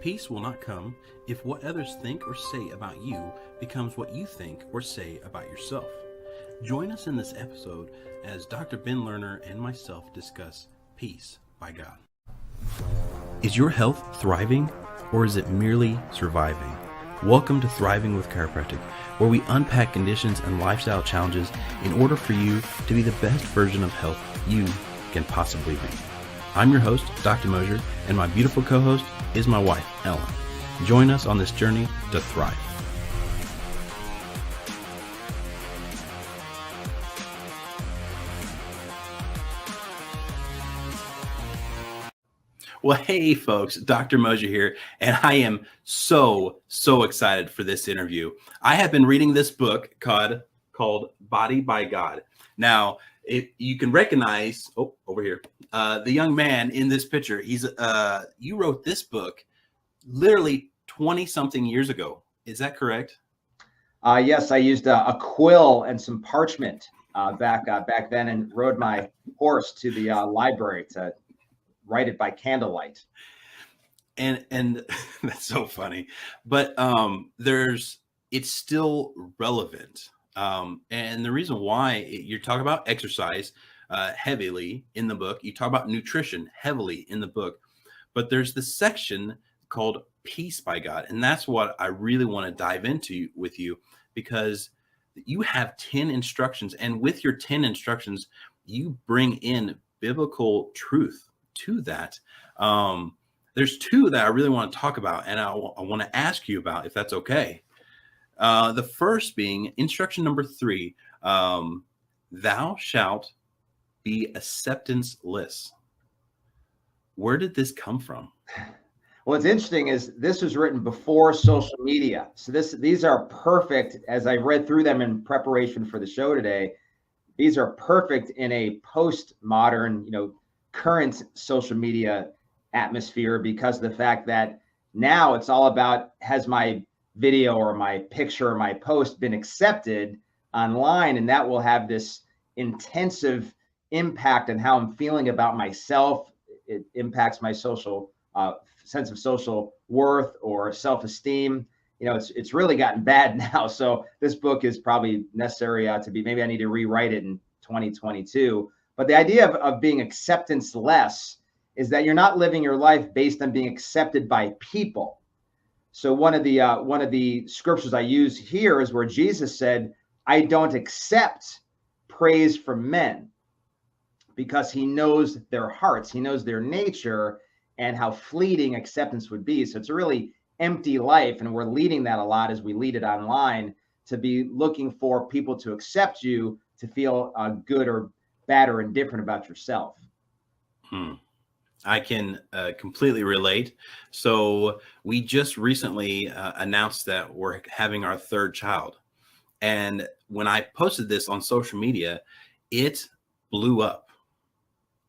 Peace will not come if what others think or say about you becomes what you think or say about yourself. Join us in this episode as Dr. Ben Lerner and myself discuss Peace by God. Is your health thriving or is it merely surviving? Welcome to Thriving with Chiropractic, where we unpack conditions and lifestyle challenges in order for you to be the best version of health you can possibly be. I'm your host, Dr. Moser, and my beautiful co-host is my wife, Ellen. Join us on this journey to thrive. Well, hey folks, Dr. Moser here, and I am so excited for this interview. I have been reading this book called Body by God. Now, if you can recognize, over here, the young man in this picture, you wrote this book literally 20-something years ago. Is that correct? Yes, I used a quill and some parchment back then and rode my horse to the library to write it by candlelight. And that's so funny, but it's still relevant. And the reason why you're talking about exercise heavily in the book, you talk about nutrition heavily in the book, but there's this section called Peace by God. And that's what I really want to dive into with you, because you have 10 instructions, and with your 10 instructions, you bring in biblical truth to that. There's two that I really want to talk about, and I want to ask you about, if that's okay. The first being instruction number 3, thou shalt be acceptanceless. Where did this come from? Well, what's interesting is this was written before social media. So these are perfect. As I read through them in preparation for the show today, these are perfect in a postmodern, current social media atmosphere, because of the fact that now it's all about, has my video or my picture or my post been accepted online, and that will have this intensive impact on how I'm feeling about myself. It impacts my social sense of social worth or self-esteem. It's really gotten bad now. So this book is probably necessary to be, maybe I need to rewrite it in 2022. But the idea of being acceptance-less is that you're not living your life based on being accepted by people. So one of the scriptures I use here is where Jesus said, I don't accept praise from men, because he knows their hearts, he knows their nature and how fleeting acceptance would be. So it's a really empty life, and we're leading that a lot as we lead it online, to be looking for people to accept you, to feel good or bad or indifferent about yourself. I can completely relate. So we just recently announced that we're having our 3rd child. And when I posted this on social media, it blew up.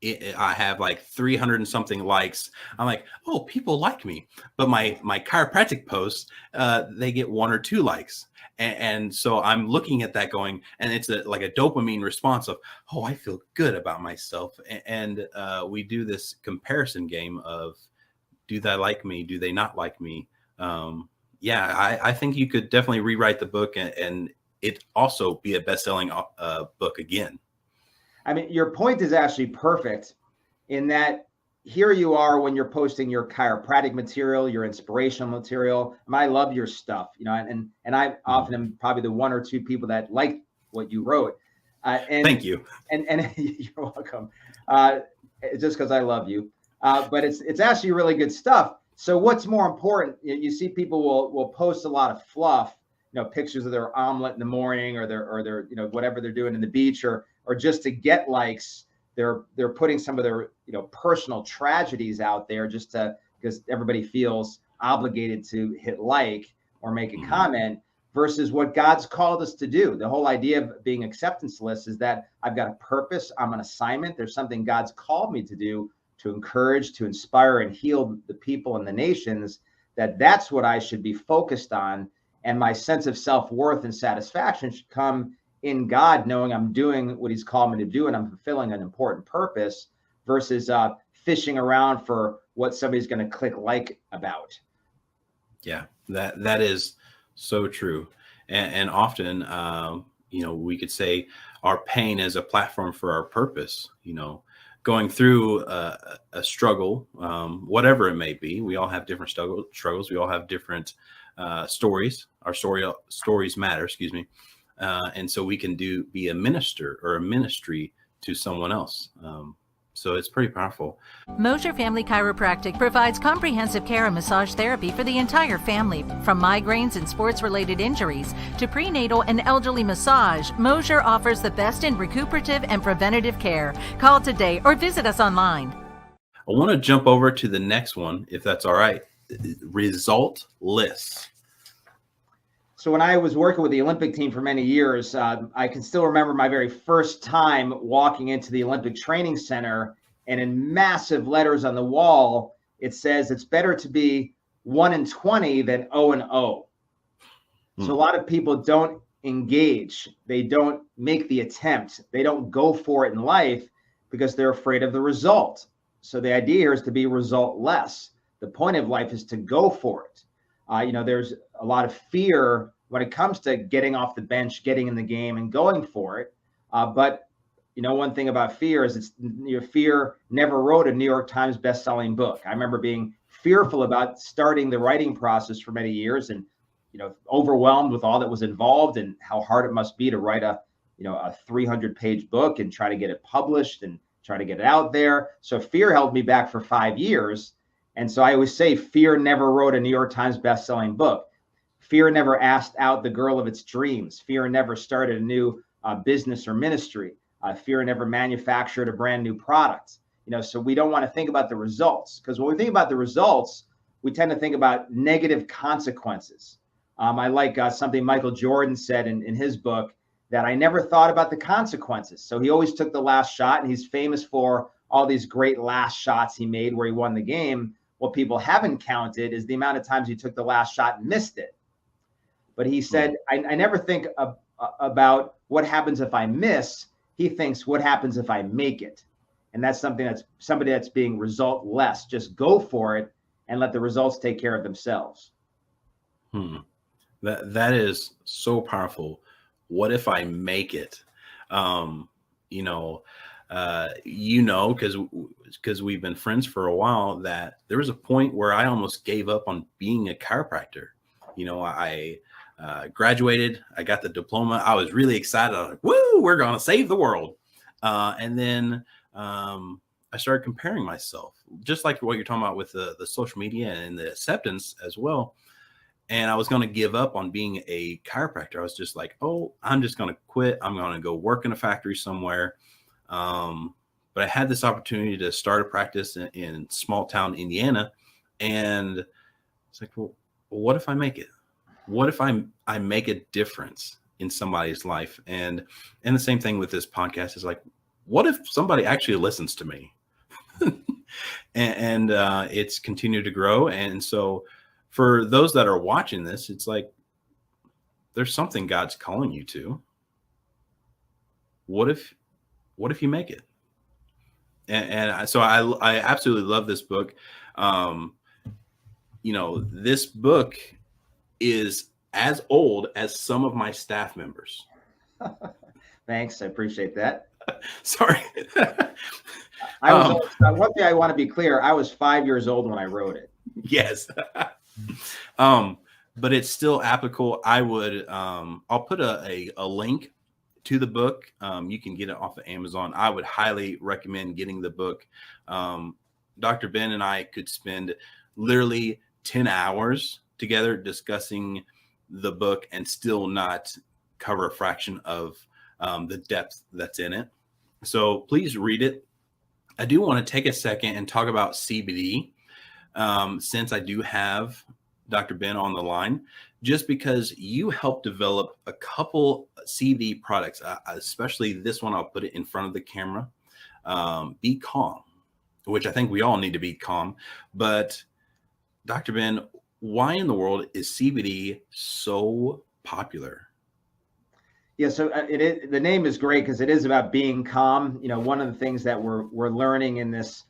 I have like 300 and something likes. I'm like, oh, people like me. But my chiropractic posts, they get 1 or 2 likes. And so I'm looking at that going, and it's like a dopamine response of, oh, I feel good about myself. And we do this comparison game of, do they like me? Do they not like me? I think you could definitely rewrite the book and it also be a best-selling book again. I mean, your point is actually perfect in that here you are when you're posting your chiropractic material, your inspirational material. I love your stuff, and I often am probably the 1 or 2 people that like what you wrote. And thank you. And you're welcome. Just because I love you, but it's actually really good stuff. So what's more important? You see, people will post a lot of fluff, pictures of their omelet in the morning, or their whatever they're doing in the beach, or just to get likes. They're putting some of their personal tragedies out there just because everybody feels obligated to hit like or make a comment, versus what God's called us to do. The whole idea of being acceptanceless is that I've got a purpose, I'm an assignment, there's something God's called me to do, to encourage, to inspire, and heal the people and the nations. That's what I should be focused on, and my sense of self-worth and satisfaction should come in God, knowing I'm doing what he's called me to do and I'm fulfilling an important purpose, versus fishing around for what somebody's going to click like about. Yeah, that is so true. And often, we could say our pain is a platform for our purpose. Going through a struggle, whatever it may be. We all have different struggles. We all have different stories. Our stories matter. Excuse me. And so we can be a minister or a ministry to someone else. So it's pretty powerful. Moser Family Chiropractic provides comprehensive care and massage therapy for the entire family. From migraines and sports-related injuries to prenatal and elderly massage, Moser offers the best in recuperative and preventative care. Call today or visit us online. I want to jump over to the next one, if that's all right. Resultless. So when I was working with the Olympic team for many years, I can still remember my very first time walking into the Olympic Training Center, and in massive letters on the wall, it says it's better to be 1-20 than 0-0. So a lot of people don't engage. They don't make the attempt. They don't go for it in life because they're afraid of the result. So the idea here is to be result-less. The point of life is to go for it. There's a lot of fear when it comes to getting off the bench, getting in the game and going for it. But one thing about fear is fear never wrote a New York Times best-selling book. I remember being fearful about starting the writing process for many years and, overwhelmed with all that was involved and how hard it must be to write a 300-page book and try to get it published and try to get it out there. So fear held me back for 5 years. And so I always say fear never wrote a New York Times best-selling book. Fear never asked out the girl of its dreams. Fear never started a new business or ministry. Fear never manufactured a brand new product. So we don't want to think about the results, because when we think about the results, we tend to think about negative consequences. I like something Michael Jordan said in his book, that I never thought about the consequences. So he always took the last shot, and he's famous for all these great last shots he made where he won the game. What people haven't counted is the amount of times he took the last shot and missed it. But he said, I never think about what happens if I miss. He thinks, what happens if I make it? And that's somebody that's being result-less. Just go for it and let the results take care of themselves. That is so powerful. What if I make it? Because we've been friends for a while, that there was a point where I almost gave up on being a chiropractor. I graduated, I got the diploma. I was really excited. I was like, woo, we're going to save the world. And then I started comparing myself, just like what you're talking about with the social media and the acceptance as well. And I was going to give up on being a chiropractor. I was just like, oh, I'm just going to quit. I'm going to go work in a factory somewhere. But I had this opportunity to start a practice in small town Indiana. And it's like, well, what if I make it? What if I make a difference in somebody's life? And the same thing with this podcast is like, what if somebody actually listens to me? and it's continued to grow. And so for those that are watching this, it's like, there's something God's calling you to. What if you make it? So I absolutely love this book. This book is as old as some of my staff members. Thanks. I appreciate that. Sorry. One thing I want to be clear, I was 5 years old when I wrote it. Yes. But it's still applicable. I would, I'll put a link to the book. You can get it off of Amazon. I would highly recommend getting the book. Dr. Ben and I could spend literally 10 hours together discussing the book and still not cover a fraction of the depth that's in it. So please read it. I do want to take a second and talk about CBD, since I do have Dr. Ben on the line, just because you helped develop a couple CBD products, especially this one. I'll put it in front of the camera. Be Calm, which I think we all need to be calm. But Dr. Ben, why in the world is CBD so popular? Yeah, so the name is great because it is about being calm. One of the things that we're learning in this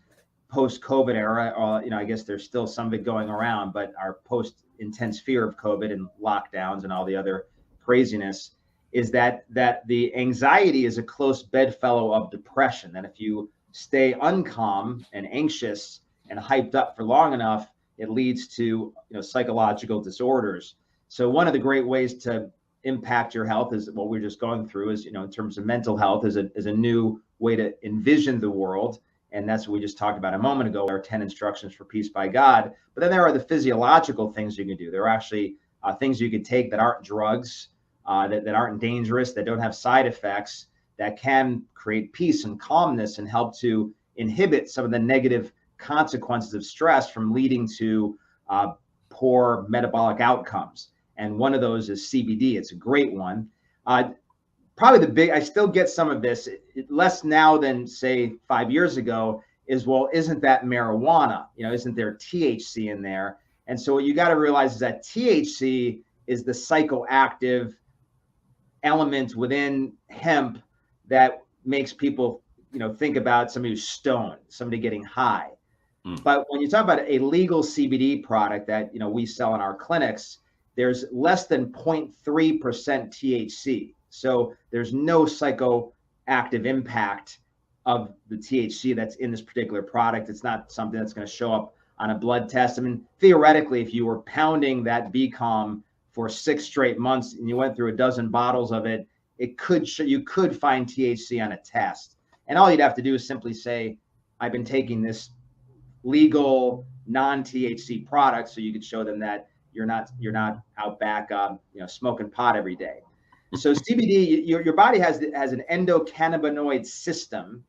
post-COVID era, or, I guess there's still some of it going around, but our post-intense fear of COVID and lockdowns and all the other craziness is that the anxiety is a close bedfellow of depression. And if you stay uncalm and anxious and hyped up for long enough, it leads to psychological disorders. So one of the great ways to impact your health is what we're just going through is, in terms of mental health, is a new way to envision the world. And that's what we just talked about a moment ago, our 10 instructions for peace by God. But then there are the physiological things you can do. There are actually things you can take that aren't drugs, that aren't dangerous, that don't have side effects, that can create peace and calmness and help to inhibit some of the negative consequences of stress from leading to poor metabolic outcomes. And one of those is CBD. It's a great one. Probably I still get some of this, less now than say 5 years ago, is, well, isn't that marijuana? Isn't there THC in there? And so what you got to realize is that THC is the psychoactive element within hemp that makes people, think about somebody who's stoned, somebody getting high. But when you talk about a legal CBD product that, we sell in our clinics, there's less than 0.3% THC. So there's no psychoactive impact of the THC that's in this particular product. It's not something that's going to show up on a blood test. I mean, theoretically, if you were pounding that BCOM for 6 straight months and you went through a dozen bottles of it, you could find THC on a test. And all you'd have to do is simply say, I've been taking this legal non-THC product, so you could show them that you're not out back smoking pot every day. So CBD, your body has an endocannabinoid system,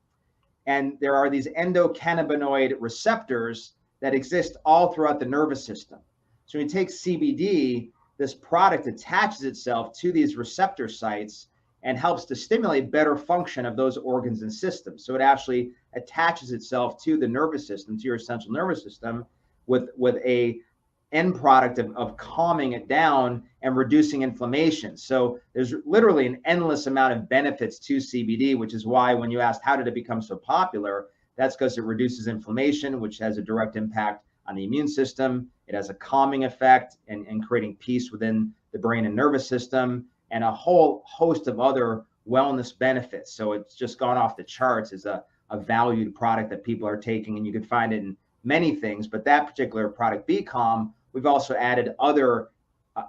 and there are these endocannabinoid receptors that exist all throughout the nervous system. So when you take CBD, this product attaches itself to these receptor sites and helps to stimulate better function of those organs and systems. So it actually attaches itself to the nervous system, to your central nervous system, with a end product of calming it down and reducing inflammation. So there's literally an endless amount of benefits to CBD, which is why when you asked how did it become so popular, that's because it reduces inflammation, which has a direct impact on the immune system. It has a calming effect and creating peace within the brain and nervous system, and a whole host of other wellness benefits. So it's just gone off the charts as a valued product that people are taking, and you can find it in many things. But that particular product, BCalm, we've also added other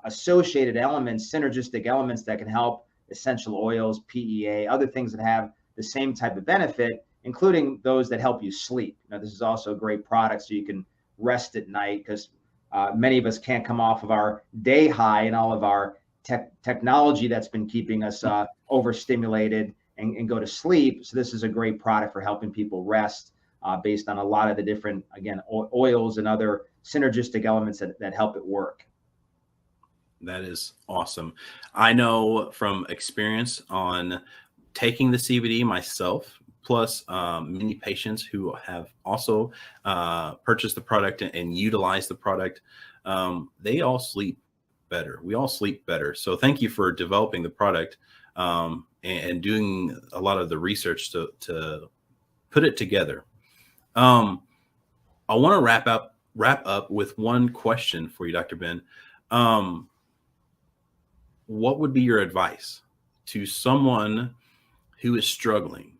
associated elements, synergistic elements that can help, essential oils, PEA, other things that have the same type of benefit, including those that help you sleep. This is also a great product so you can rest at night, because many of us can't come off of our day high and all of our technology that's been keeping us overstimulated and go to sleep. So this is a great product for helping people rest based on a lot of the different, again, oils and other synergistic elements that help it work. That is awesome. I know from experience on taking the CBD myself, plus many patients who have also purchased the product and utilized the product, they all sleep better. We all sleep better. So thank you for developing the product and doing a lot of the research to put it together. I want to wrap up with one question for you, Dr. Ben. What would be your advice to someone who is struggling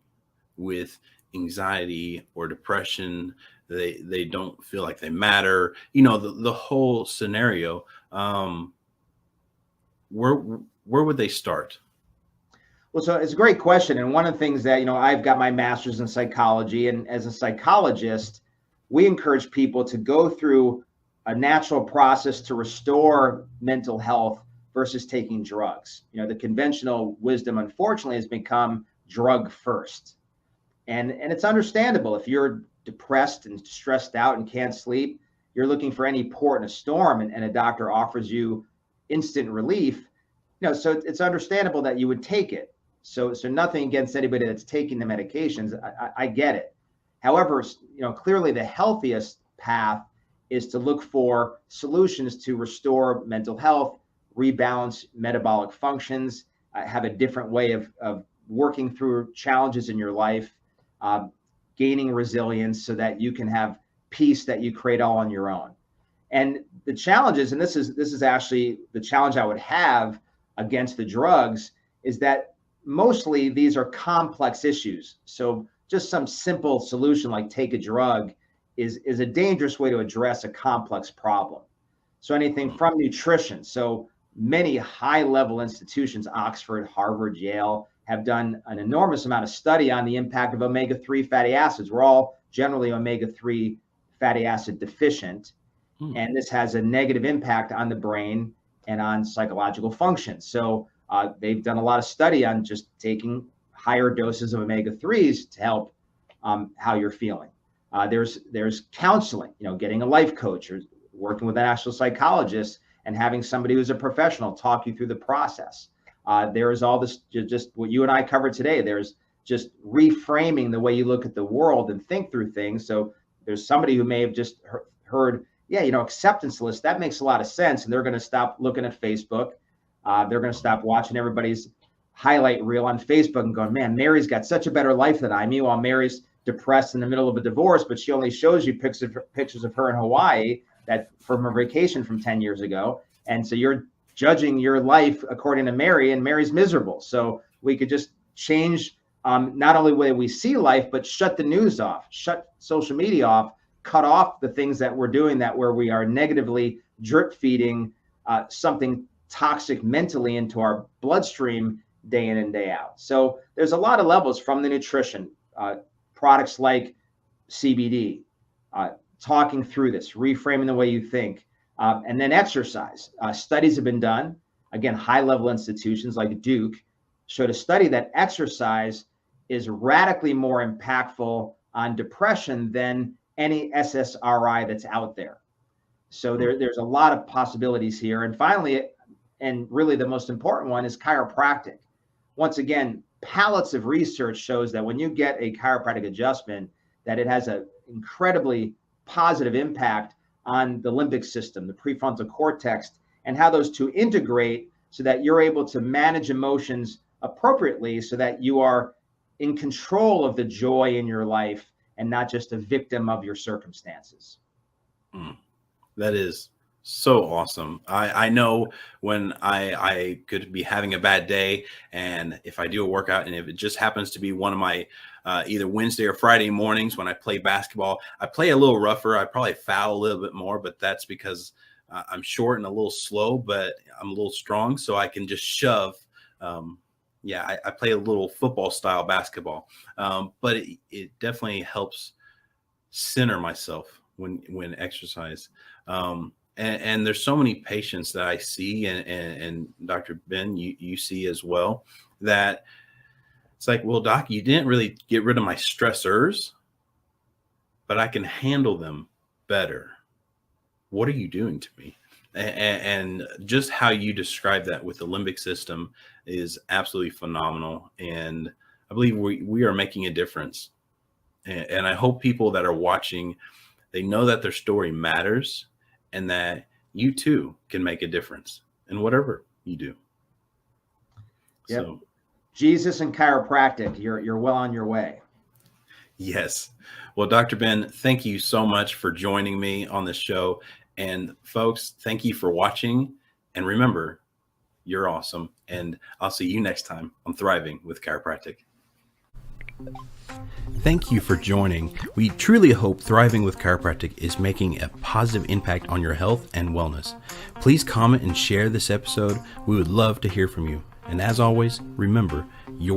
with anxiety or depression? They don't feel like they matter, the whole scenario. Where would they start? Well, so it's a great question. And one of the things that, I've got my master's in psychology, and as a psychologist, we encourage people to go through a natural process to restore mental health versus taking drugs. The conventional wisdom, unfortunately, has become drug first. And it's understandable. If you're depressed and stressed out and can't sleep, you're looking for any port in a storm, and a doctor offers you instant relief. So it's understandable that you would take it. So nothing against anybody that's taking the medications. I get it. However, clearly the healthiest path is to look for solutions to restore mental health, rebalance metabolic functions, have a different way of working through challenges in your life, gaining resilience so that you can have peace that you create all on your own. And the challenges, and this is actually the challenge I would have against the drugs, is that mostly these are complex issues. So just some simple solution like take a drug is a dangerous way to address a complex problem. So anything from nutrition. So many high-level institutions, Oxford, Harvard, Yale, have done an enormous amount of study on the impact of omega-3 fatty acids. We're all generally omega-3 fatty acid deficient, and this has a negative impact on the brain and on psychological function. So they've done a lot of study on just taking higher doses of omega-3s to help how you're feeling. There's counseling, getting a life coach or working with an actual psychologist and having somebody who's a professional talk you through the process. There is all this, just what you and I covered today. There's just reframing the way you look at the world and think through things. So there's somebody who may have just heard, acceptance list, that makes a lot of sense. And they're going to stop looking at Facebook. They're going to stop watching everybody's highlight reel on Facebook and going, man, Mary's got such a better life than I. Meanwhile, Mary's depressed in the middle of a divorce, but she only shows you pictures of her in Hawaii that from her vacation from 10 years ago. And so you're judging your life according to Mary, and Mary's miserable. So we could just change not only the way we see life, but shut the news off, shut social media off, cut off the things that we're doing where we are negatively drip feeding something toxic mentally into our bloodstream day in and day out. So there's a lot of levels from the nutrition, products like CBD, talking through this, reframing the way you think, and then exercise. Studies have been done, again, high-level institutions like Duke showed a study that exercise is radically more impactful on depression than any SSRI that's out there. So there's a lot of possibilities here. And finally, and really the most important one, is chiropractic. Once again, pallets of research shows that when you get a chiropractic adjustment, that it has an incredibly positive impact on the limbic system, the prefrontal cortex, and how those two integrate so that you're able to manage emotions appropriately so that you are in control of the joy in your life and not just a victim of your circumstances. That is so awesome. I know when I could be having a bad day, and if I do a workout, and if it just happens to be one of my either Wednesday or Friday mornings when I play basketball, I play a little rougher. I probably foul a little bit more, but that's because I'm short and a little slow, but I'm a little strong, so I can just shove. I play a little football style basketball, but it definitely helps center myself when exercise. And there's so many patients that I see, and Dr. Ben, you see as well, that it's like, well, doc, you didn't really get rid of my stressors, but I can handle them better. What are you doing to me? And just how you describe that with the limbic system is absolutely phenomenal. And I believe we are making a difference. And I hope people that are watching, they know that their story matters and that you too can make a difference in whatever you do. Yep. So, Jesus and chiropractic, you're well on your way. yes. Well, Dr. Ben, thank you so much for joining me on this show. And folks, thank you for watching. And remember, you're awesome. And I'll see you next time on Thriving with Chiropractic. Thank you for joining. We truly hope Thriving with Chiropractic is making a positive impact on your health and wellness. Please comment and share this episode. We would love to hear from you. And as always, remember, your